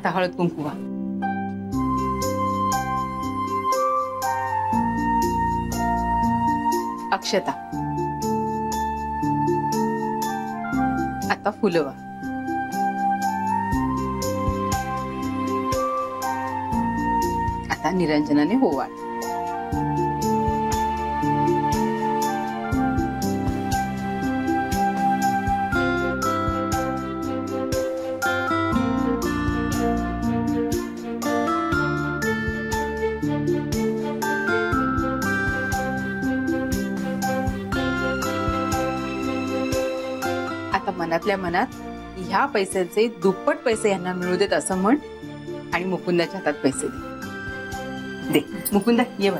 आता हळद कुंकू वा. अक्षता. आता फुलं वा. आता निरंजनाने होवाळ. मनातल्या मनात ह्या पैशाचे दुप्पट पैसे यांना मिळू देत असं म्हण आणि मुकुंदाच्या हातात पैसे दे. मुकुंदा ये वर.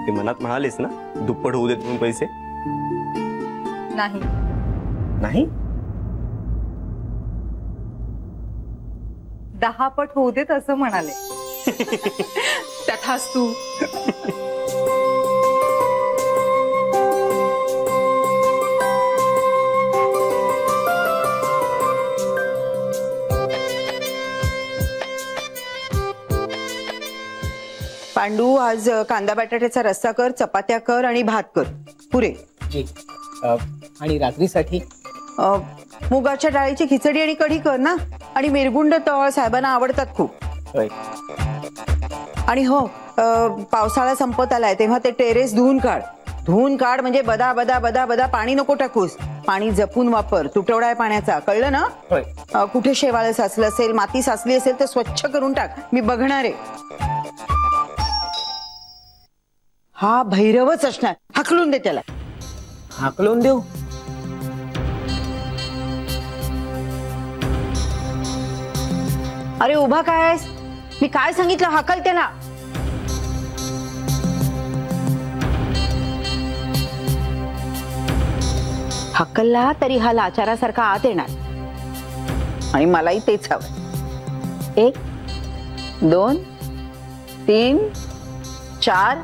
ते मनात म्हणालेस ना दुप्पट होऊ देत म्हणून पैसे. नाही नाही 10 पट होऊ देत असं म्हणाले. तथास्तु. पांडू आज कांदा बटाट्याचा रस्सा कर, चपात्या कर आणि भात कर. पुरे. आणि रात्रीसाठी मुगाच्या डाळीची खिचडी आणि कढी कर ना. आणि मिरगुंड तळ साहेबांना आवडतात खूप. आणि हो पावसाळा संपत आलाय तेव्हा ते टेरेस धुवून काढ. धुवून काढ म्हणजे बदा बदा बदा बदा पाणी नको टाकूस. पाणी जपून वापर. तुटवडा आहे पाण्याचा, कळलं ना. कुठे शेवाळ साचलं असेल, माती साचली असेल तर स्वच्छ करून टाक. मी बघणार आहे. हा भैरवच असणार. हाकलून दे त्याला. हाकलून देऊ. अरे उभा काय आहेस? मी काय सांगितलं? हाकल त्याला. हाकलला तरी हा लाचारासारखा आत येणार आणि मलाही तेच हवं. 1 2 3 4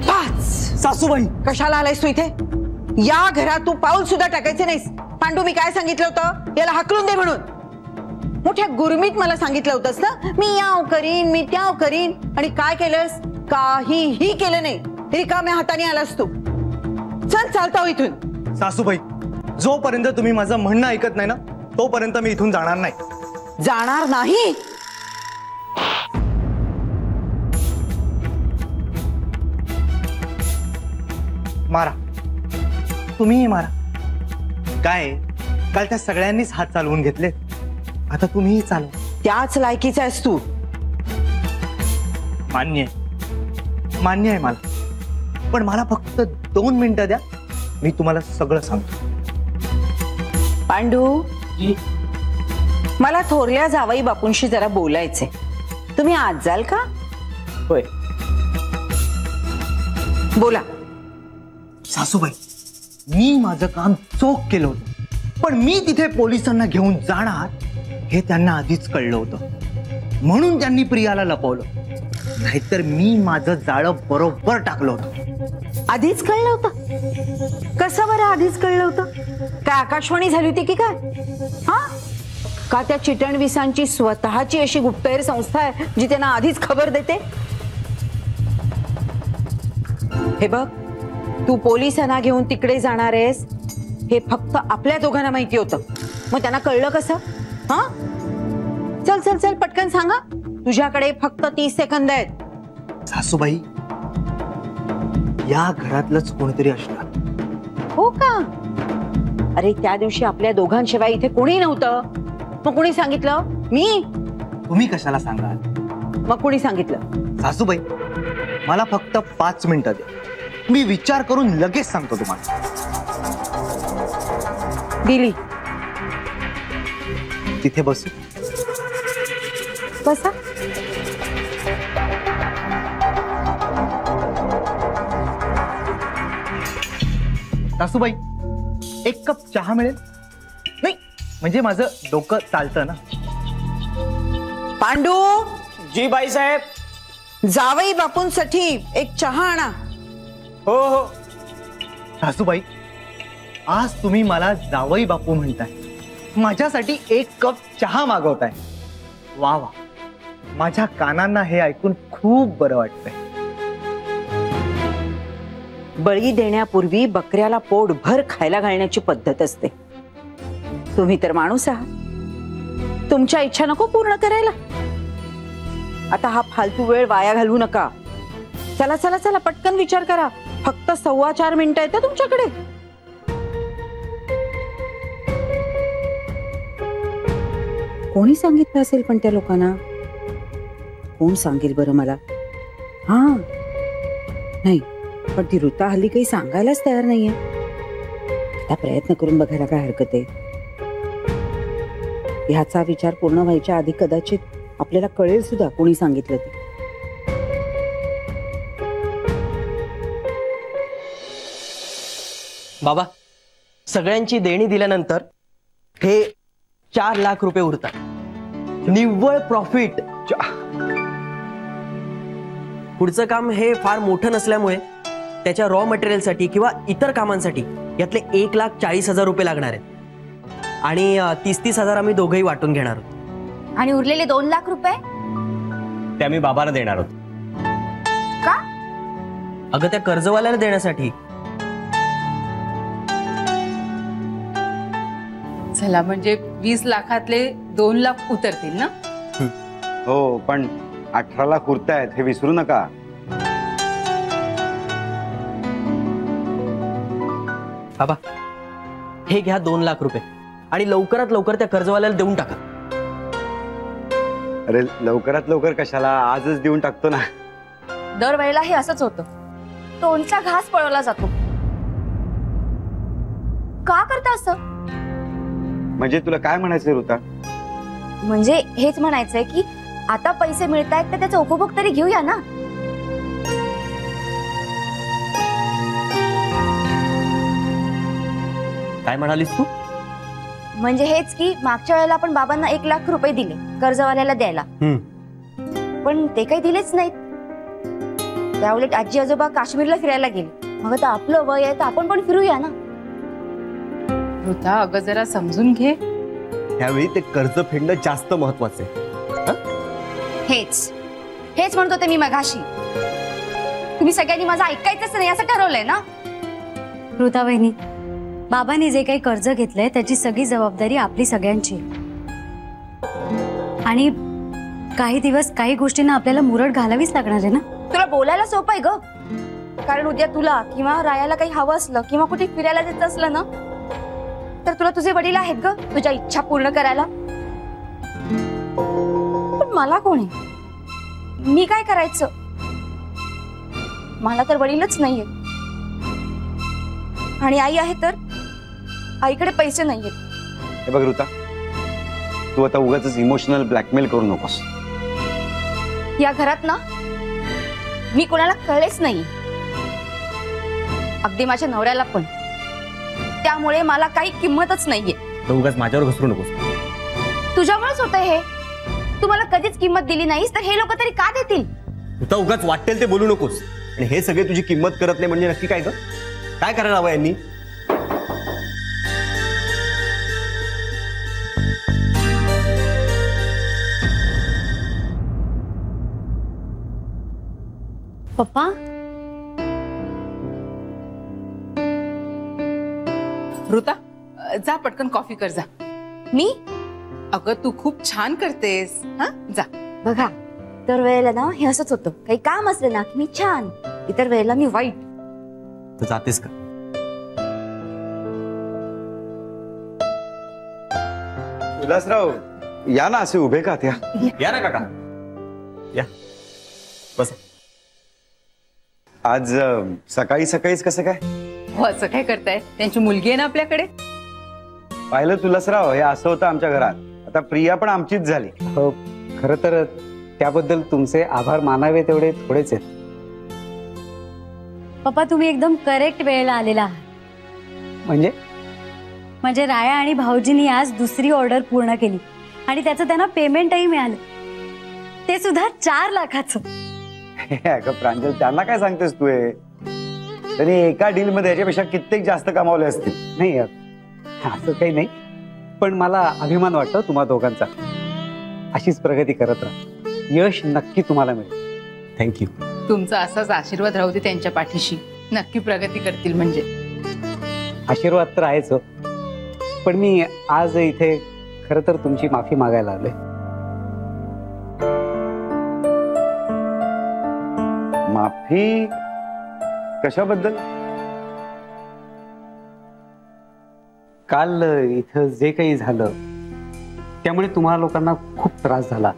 5. सासूबाई कशाला आलायस तू इथे? या घरात तू पाऊल सुद्धा टाकायचे नाहीस. पांडू मी काय सांगितलं होतं? याला हाकलून दे म्हणून. मोठ्या गुरमीत मला सांगितलं होतंस ना मी याव करीन मी त्याव करीन. आणि काय केलंस? काहीही केलं नाही. रिकाम्या हाताने आलास तू. चल चालता इथून. सासूबाई जोपर्यंत तुम्ही माझं म्हणणं ऐकत नाही ना तोपर्यंत मी इथून जाणार नाही. जाणार नाही? मारा. तुम्हीही मारा. काय काल त्या सगळ्यांनीच हात चालवून घेतले. आता तुम्हीही चालवा. त्याच लायकीचा आहेस तू. मान्य आहे मला. पण मला फक्त 2 मिनिटं द्या. मी तुम्हाला सगळं सांगतो. पांडू मला थोरल्या जावई बापूंशी जरा बोलायचे. तुम्ही आज जाल का? होय. बोला. सासूबाई मी माझं काम चोख केलं होतं. पण मी तिथे पोलिसांना घेऊन जाणार हे त्यांना आधीच कळलं होतं. म्हणून त्यांनी प्रियाला लपवलं. नाहीतर मी माझं जाळं बरोबर टाकलं होतं. आधीच कळलं होतं? कसं बरं आधीच कळलं होतं? काय आकाशवाणी झाली होती की काय? हा का त्या चिटणविसांची स्वतःची अशी गुप्तहेर संस्था आहे जी त्यांना आधीच खबर देते? हे बघ तू पोलिसांना घेऊन तिकडे जाणार आहेस हे फक्त आपल्या दोघांना माहिती होतं. मग त्यांना कळलं कसं? हा चल चल चल पटकन सांगा. तुझ्याकडे फक्त 30 सेकंद आहेत. सासूबाई या घरातलंच कोणीतरी असणार. हो का? अरे त्या दिवशी आपल्या दोघांशिवाय इथे कोणी नव्हतं. मग कोणी सांगितलं? मी. तुम्ही कशाला सांगाल? मग कोणी सांगितलं? सासूबाई मला फक्त 5 मिनिटं द्या. मी विचार करून लगेच सांगतो तुम्हाला. दिली. तिथे बसू. बसा. सासूबाई 1 कप चहा मिळेल? नाही म्हणजे माझं डोकं चालतं ना. पांडू, जी बाईसाहेब. जावई बापूंसाठी एक चहा आणा. हो हो. सासूबाई, आज तुम्ही मला जावई बापू म्हणताय, माझ्यासाठी एक कप चहा मागवताय. वा वा, माझ्या कानांना हे ऐकून खूप बरं वाटतंय. बळी देण्यापूर्वी बकऱ्याला पोटभर खायला घालण्याची पद्धत असते. तुम्ही तर माणूस आहात, तुमच्या इच्छा नको पूर्ण करायला. आता हा फालतू वेळ वाया घालवू नका. चला चला चला, पटकन विचार करा. फक्त 4.25 मिनिटं आहेत तुमच्याकडे. कोणी सांगितलं असेल पण त्या लोकांना? कोण सांगेल बरं मला? हा नाही, पण ती ऋता हल्ली काही सांगायलाच तयार नाहीये. आता प्रयत्न करून बघायला काय हरकत आहे. ह्याचा विचार पूर्ण व्हायच्या आधी कदाचित आपल्याला कळेल सुद्धा कोणी सांगितलं ते. बाबा, सगळ्यांची देणी दिल्यानंतर हे 4 लाख रुपये उरतात. निव्वळ प्रॉफिट. पुढचं काम हे फार मोठं नसल्यामुळे त्याच्या रॉ मटेरियलसाठी किंवा इतर कामांसाठी यातले 1,40,000 रुपये लागणार आहेत. आणि 30,000 आम्ही दोघंही वाटून घेणार आहोत. आणि उरलेले 2 लाख रुपये ते आम्ही बाबाला देणार आहोत. का? अगं, त्या कर्जवाल्याला देण्यासाठी. चला, म्हणजे 20 लाखातले 2 लाख उतरतील ना? हो, पण 18 लाख उरतायत हे विसरू नका. बाबा, हे घ्या 2 लाख रुपये आणि लवकरात लवकर त्या कर्जवाल्याला देऊन टाका. अरे लवकरात लवकर कशाला, आजच देऊन टाकतो ना. दरवेळेला हे असंच होतं. तोंडचा घास पळवला जातो. का करता असं? म्हणजे तुला काय म्हणायचंय ऋता? म्हणजे हेच म्हणायचंय की आता पैसे मिळतायत तर त्याचा उपभोग तरी घेऊया ना. काय म्हणालीस तू? म्हणजे हेच की मागच्या वेळेला आपण बाबांना 1 लाख रुपये दिले कर्जवाल्याला द्यायला, पण ते काही दिलेच नाहीत. त्याउलट आजी आजोबा काश्मीरला फिरायला गेले. मग आता आपलं वय आहे तर आपण पण फिरूया ना. ऋता, अगं जरा समजून घे. त्यावेळी ते कर्ज फेडणं जास्त महत्वाचं आहे. हेच म्हणतो ते मी मगाशी. तुम्ही सगळ्यांनी माझं ऐकायचंच नाही असं ठरवलंय ना? ऋता वहिनी, बाबांनी जे काही कर्ज घेतलंय त्याची सगळी जबाबदारी आपली सगळ्यांची. आणि काही दिवस काही गोष्टींना आपल्याला मुरड घालावीच लागणार आहे ना. तुला बोलायला सोपं आहे ग, कारण उद्या तुला किंवा रायाला काही हवं असलं किंवा कुठे फिरायला जायचं असलं ना, तर तुला तुझे वडील आहेत ग तुझ्या इच्छा पूर्ण करायला. पण मला कोण आहे? मी काय करायचं? मला तर वडीलच नाहीये. आणि आई आहे तर आईकडे पैसे नाहीयेत. हे बघ ऋता, तू आता उगाच इमोशनल ब्लॅकमेल करू नकोस. या घरात ना मी कोणाला कळलेच नाही, अगदी माझ्या नवऱ्याला पण. त्यामुळे मला काही किंमतच नाहीये. उगाच माझ्यावर घसरू नकोस. तुझ्यामुळेच होतंय हे. तू मला कधीच किंमत दिली नाहीस तर हे लोक तरी का देतील? तुला उगाच वाटेल ते बोलू नकोस. आणि हे सगळे तुझी किंमत करत नाही म्हणजे नक्की काय ग? काय करायला हवं यांनी? पप्पा, ऋता, जा पटकन कॉफी कर जा. मी? अगं तू खूप छान करतेस. हा, जा. बघा, दर वेळेला ना हे असंच होतं. काही काम असलं ना की मी छान, इतर वेळेला मी वाईट. तर जातेस का? उल्हासराव, या ना, असे उभे का? या ना काका, या बस. आज सकाळी सकाळीच कसं काय? हो, असं काय करताय? त्यांची मुलगी आहे ना आपल्याकडे. पाहिलं उल्हासराव, हे असं होतं आमच्या घरात. आता प्रिया पण आमचीच झाली. हो, खरं तर त्याबद्दल तुमचे आभार मानावे तेवढे थोडेच आहेत. पप्पा तुम्ही एकदम करेक्ट वेळेला आलेला आहात. म्हणजे म्हणजे राया आणि भाऊजींनी आज दुसरी ऑर्डर पूर्ण केली आणि त्याचं त्यांना पेमेंटही मिळालं, ते सुद्धा 4 लाखाचं. अगं प्रांजल, त्यांना काय सांगतेस तू? त्यांनी एका डील मध्ये याच्यापेक्षा कित्येक जास्त कमावले असतील. नाही असं काही नाही, पण मला अभिमान वाटतो तुम्हा दोघांचा. अशीच प्रगती करत राहा, यश नक्की तुम्हाला मिळेल. थँक्यू. तुमचा असाच आशीर्वाद राहू दे त्यांच्या पाठीशी, नक्की प्रगती करतील. म्हणजे आशीर्वाद तर आहेच, पण मी आज इथे खरं तर तुमची माफी मागायला आलोय. माफी कशाबद्दल? काल इथं जे काही झालं त्यामुळे तुम्हाला लोकांना खूप त्रास झाला.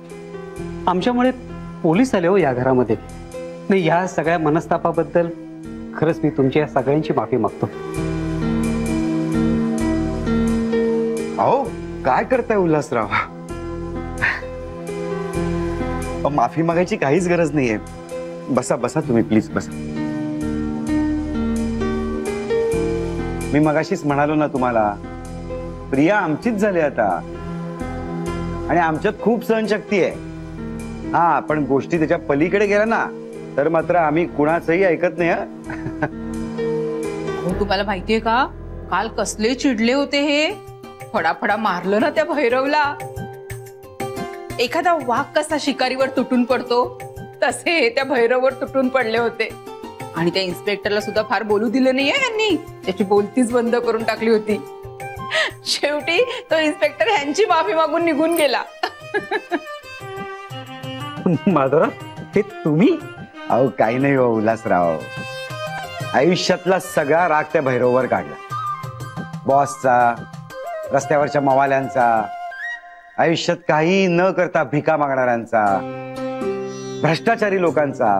आमच्यामुळे पोलीस आले हो या घरामध्ये. नाही, या सगळ्या मनस्तापाबद्दल खरंच मी तुमची या सगळ्यांची माफी मागतो. अहो काय करताय उल्हासराव? माफी मागायची काहीच गरज नाहीये. बसा बसा तुम्ही, प्लीज बसा. मी मगाशीच म्हणालो ना तुम्हाला, प्रिया आमचीच झाली आता आणि आमच्यात खूप सहनशक्ती आहे. हा, पण गोष्टी त्याच्या पलीकडे गेल्या ना तर मात्र आम्ही कुणाचंही ऐकत नाही. तुम्हाला माहितीये का, काल कसले चिडले होते हे. फडाफडा मारलं ना त्या भैरवला. एखादा वाघ कसा शिकारीवर तुटून पडतो तसे त्या भैरववर तुटून पडले होते. आणि त्या इन्स्पेक्टरला सुद्धा फार बोलू दिलं नाहीये यांनी, त्याची बोलतीच बंद करून टाकली होती. शेवटी तो इन्स्पेक्टर ह्यांची माफी मागून निघून गेला. माधुरा, ते तुम्ही? अहो काही नाही हो उल्हासराव, आयुष्यातला सगळा राग त्या भैरववर काढला. बॉसचा, रस्त्यावरच्या मवाल्यांचा, आयुष्यात काही न करता भिका मागणाऱ्यांचा, भ्रष्टाचारी लोकांचा,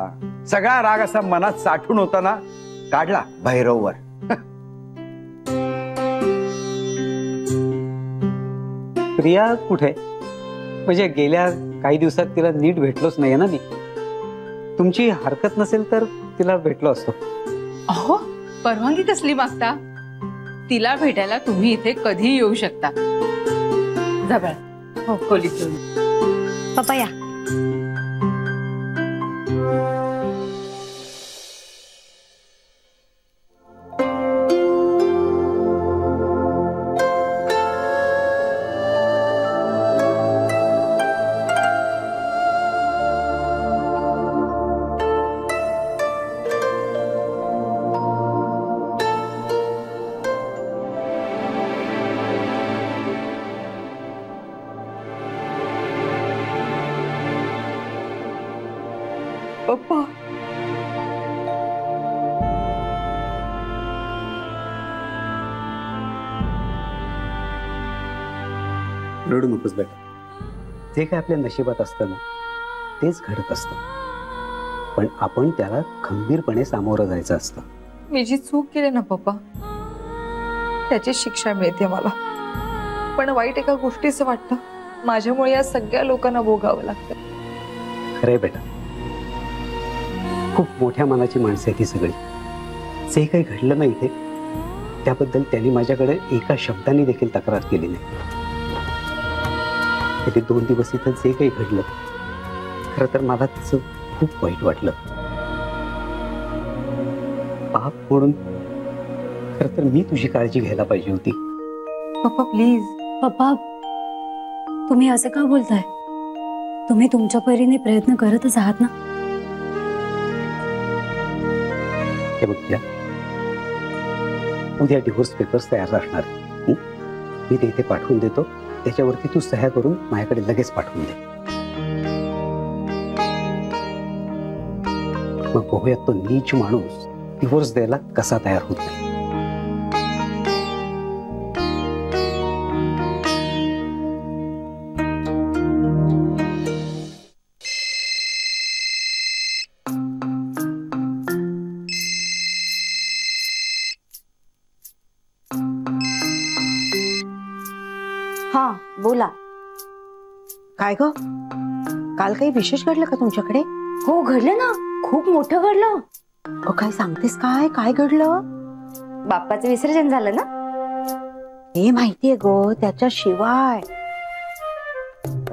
सगळा राग असा मनात साठून होता ना, काढला भैरववर. प्रिया कुठे? म्हणजे गेल्या काही दिवसात तिला नीट भेटलोच नाहीये ना मी. तुमची हरकत नसेल तर तिला भेटलो असतो. अहो, परवानगी कसली मागता? तिला भेटायला तुम्ही इथे कधी येऊ शकता. जवळ हो, खोलीत येऊन. पप्पा या. पप्पा, रडू नकोस बेटा. जे काय आपल्या नशिबात असतं ना तेच घडत असतं, पण आपण त्याला खंबीरपणे सामोरं जायचं असतं. मी जी चूक केली ना पप्पा, त्याची शिक्षा मिळते मला. पण वाईट एका गोष्टीचं वाटतं, माझ्यामुळे या सगळ्या लोकांना भोगावं लागतं. खरंय बेटा, खूप मोठ्या मनाची माणसं आहे ती सगळी. जे काही घडलं ना इथे त्याबद्दल त्यांनी माझ्याकडे एका शब्दाने देखील तक्रार केली नाही. ते 2 दिवस इथं जे काही घडलं, खरं तर मला त्याचं खूप वाईट वाटलं. बाप म्हणून खरं तर मी तुझी काळजी घ्यायला पाहिजे होती. पप्पा प्लीज. पप्पा, तुम्ही असं का बोलताय? तुम्ही तुमच्या परीने प्रयत्न करतच आहात ना. हे बघ प्रिया, उद्या डिव्होर्स पेपर्स तयार असणार. मी ते इथे पाठवून देतो, त्याच्यावरती तू सह्या करून माझ्याकडे लगेच पाठवून दे. मग बघूयात तो नीच माणूस डिव्होर्स द्यायला कसा तयार होत नाही. हा बोला. काय ग, काल काही विशेष घडलं का तुमच्याकडे? हो घडलं ना, खूप मोठं घडलं. काय सांगतेस? काय काय घडलं? बाप्पाचं विसर्जन झालं ना. हे माहितीये गो, त्याच्याशिवाय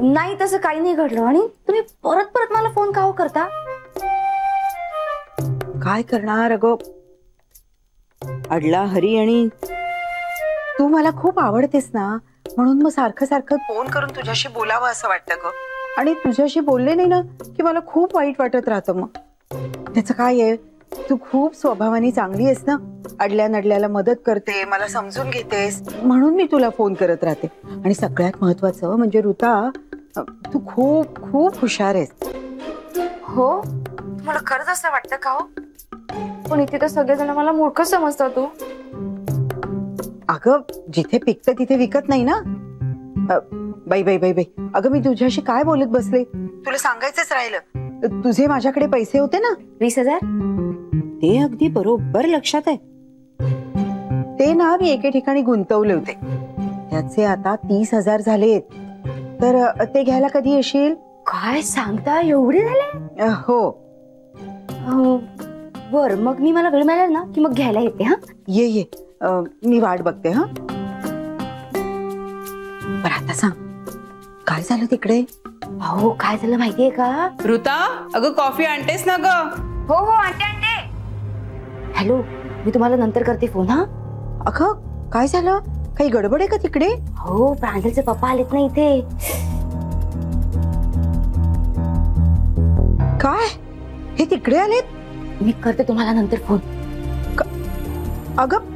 नाही तसं काही नाही घडलं. आणि तुम्ही परत परत मला फोन का हो करता? काय करणार अगं, अडला हरी आणि तू मला खूप आवडतेस ना, म्हणून मग सारखं सारखं फोन करून तुझ्याशी बोलावं असं वाटतं ग. आणि तुझ्याशी बोलले नाही ना की मला खूप वाईट वाटत राहतं. मग त्याचं काय आहे, तू खूप स्वभावाने चांगली आहेस ना, अडल्या नडल्याला मदत करते, मला समजून घेतेस, म्हणून मी तुला फोन करत राहते. आणि सगळ्यात महत्वाचं म्हणजे ऋता, तू खूप खूप हुशार आहेस. हो, मला खरंच असं वाटतं का हो? पण इथे तर सगळेजण मला मूर्ख समजतात. तू अगं जिथे पिकतं तिथे विकत नाही ना. बाई बाई बाई बाई, अगं मी तुझ्याशी काय बोलत बसले, तुला सांगायचंच राहिलं. तुझे माझ्याकडे पैसे होते ना 20,000. ते अगदी बरोबर लक्षात आहे. ते ना मी एके ठिकाणी गुंतवले होते, त्याचे आता 30,000 झालेत. तर ते घ्यायला कधी येशील? काय सांगता, एवढे झाले? हो. बर, मग मी मला वेळ मिळाला ना की मग घ्यायला येते. हा ये ये, मी वाट बघते. हा बरं, आता सांग काय झालं तिकडे? अहो काय झालं माहितीये का? ऋता, अगं कॉफी आणतेस ना ग? हो हो, आणते आणते. हॅलो, मी तुम्हाला नंतर करते फोन. हा अगं काय झालं, काही गडबड आहे का तिकडे? हो, प्रांजलचे पप्पा आलेत ना इथे. काय, हे तिकडे आलेत? मी करते तुम्हाला नंतर फोन. अगं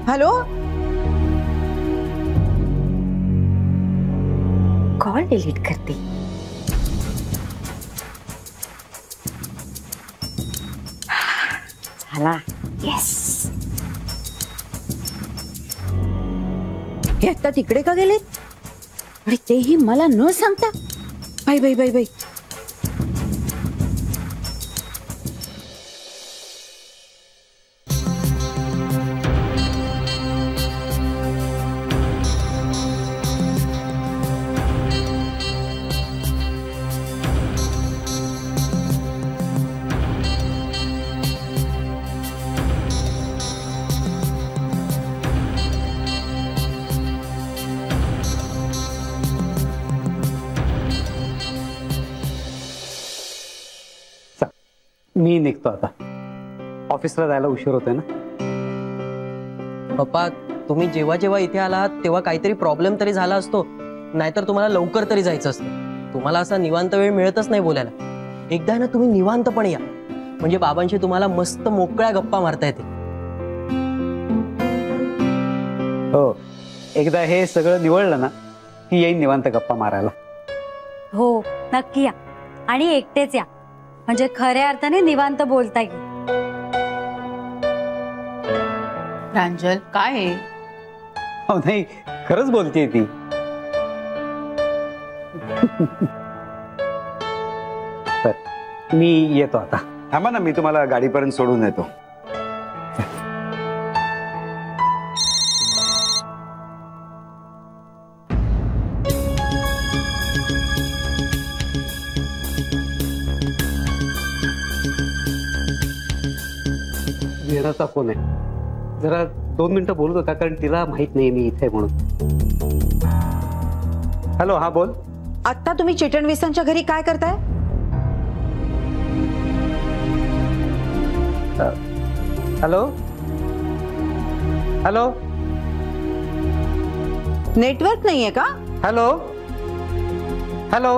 हॅलो, कॉल डिलीट करते. झाला. येस. हे आता तिकडे का गेलेत आणि तेही मला न सांगता? बाई बाई बाई बाई. मी निघतो आता, ऑफिसला जायला उशीर होतोय ना. पप्पा, तुम्ही जेव्हा जेव्हा इथे आलात तेव्हा काहीतरी प्रॉब्लेम तरी झाला असतो, नाहीतर तुम्हाला लवकर तरी जायचं असतं. तुम्हाला असा निवांत वेळ मिळतच नाही बोलायला. एकदा ना तुम्ही निवांतपणे या, म्हणजे बाबांशी तुम्हाला मस्त मोकळ्या गप्पा मारता येते. हो, एकदा हे सगळं निवळलं ना की येईन निवांत गप्पा मारायला. हो नक्की या, आणि एकटेच या, म्हणजे खऱ्या अर्थाने निवांत बोलता येईल. प्रांजल काय आहे? हो नाही, खरंच बोलतेय ती. मी येतो आता. थांबा ना, मी तुम्हाला गाडीपर्यंत सोडून येतो. वीणाचा फोन आहे, जरा 2 मिनिटं बोलत होता, कारण तिला माहित नाही मी इथे म्हणून. हॅलो, हा बोल. आता तुम्ही चिटणवीसांच्या घरी काय करताय? हॅलो हॅलो, नेटवर्क नाहीये का? Hello hello.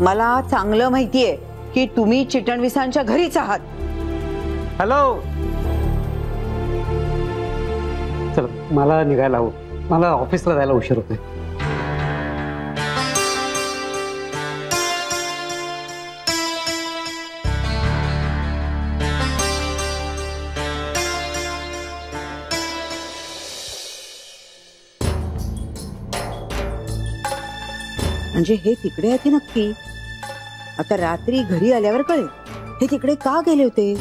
मला चांगलं माहितीये की तुम्ही चिटणवीसांच्या घरीच आहात. हॅलो. चल, मला निघायला हवं, मला ऑफिसला जायला उशीर होतोय. म्हणजे हे तिकडे आहे नक्की. आता रात्री घरी आल्यावर कळेल हे तिकडे का गेले होते.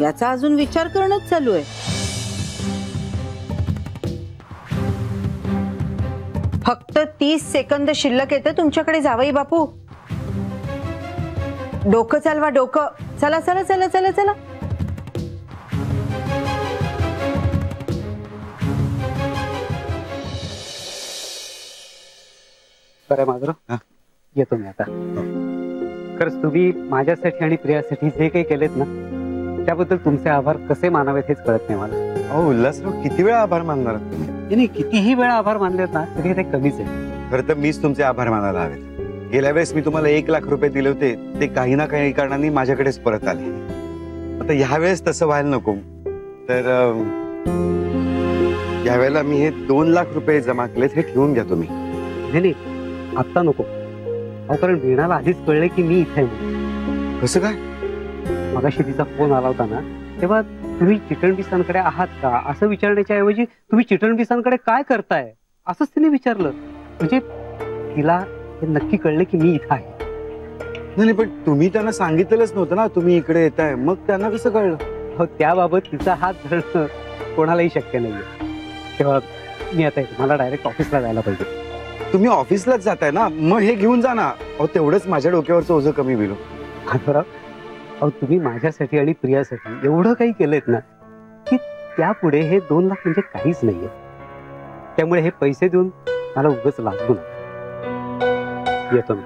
याचा अजून विचार करणंच चालू आहे. फक्त 30 सेकंद शिल्लक येतं तुमच्याकडे जावई बापू. डोकं चालवा, डोकं. चला चला चला चला चला. बरं माधुराव, येतो मी आता. खरंच तुम्ही माझ्यासाठी आणि प्रियासाठी जे काही केलेत ना, त्याबद्दल तुमचे आभार कसे मानावेत हेच कळत नाही मला. अहो उल्हासराव, किती वेळा आभार मानणार तुम्ही? नाही, कितीही वेळा आभार मानलेत ना तरी ते कमीच आहे. खरं तर मीच तुमचे आभार मानायला हवेत. गेल्या वेळेस मी तुम्हाला 1 लाख रुपये दिले होते, ते काही ना काही कारणाने माझ्याकडेच परत आले. आता ह्या वेळेस तसं व्हायला नको. तर यावेळेला मी हे 2 लाख रुपये जमा केलेत, हे ठेवून घ्या तुम्ही. नाही, आत्ता नको. अहो, कारण वीणाला आधीच कळलंय की मी इथे आहे. कसं काय? मगाशी तिचा फोन आला होता ना, तेव्हा तुम्ही चिटणबिसांकडे आहात का असं विचारण्याच्या ऐवजी तुम्ही चिटणबिसांकडे काय करताय असंच तिने विचारलं. म्हणजे तिला हे नक्की कळलं की मी इथं आहे. नाही, पण तुम्ही त्यांना सांगितलेलंच नव्हतं ना तुम्ही इकडे येताय, मग त्यांना कसं कळलं? हो, त्याबाबत तिचा हात धरणं कोणालाही शक्य नाहीये. तेव्हा मी आता मला डायरेक्ट ऑफिसला जायला पाहिजे. तुम्ही ऑफिसलाच जाताय ना, मग हे घेऊन जा ना. अहो, तेवढंच माझ्या डोक्यावरचं ओझं कमी होईल. अहो, तुम्ही माझ्यासाठी आणि प्रियासाठी एवढं काही केलेत ना की त्यापुढे हे 2 लाख म्हणजे काहीच नाहीये. त्यामुळे हे पैसे देऊन मला उगाच लागू नये. येतो मी.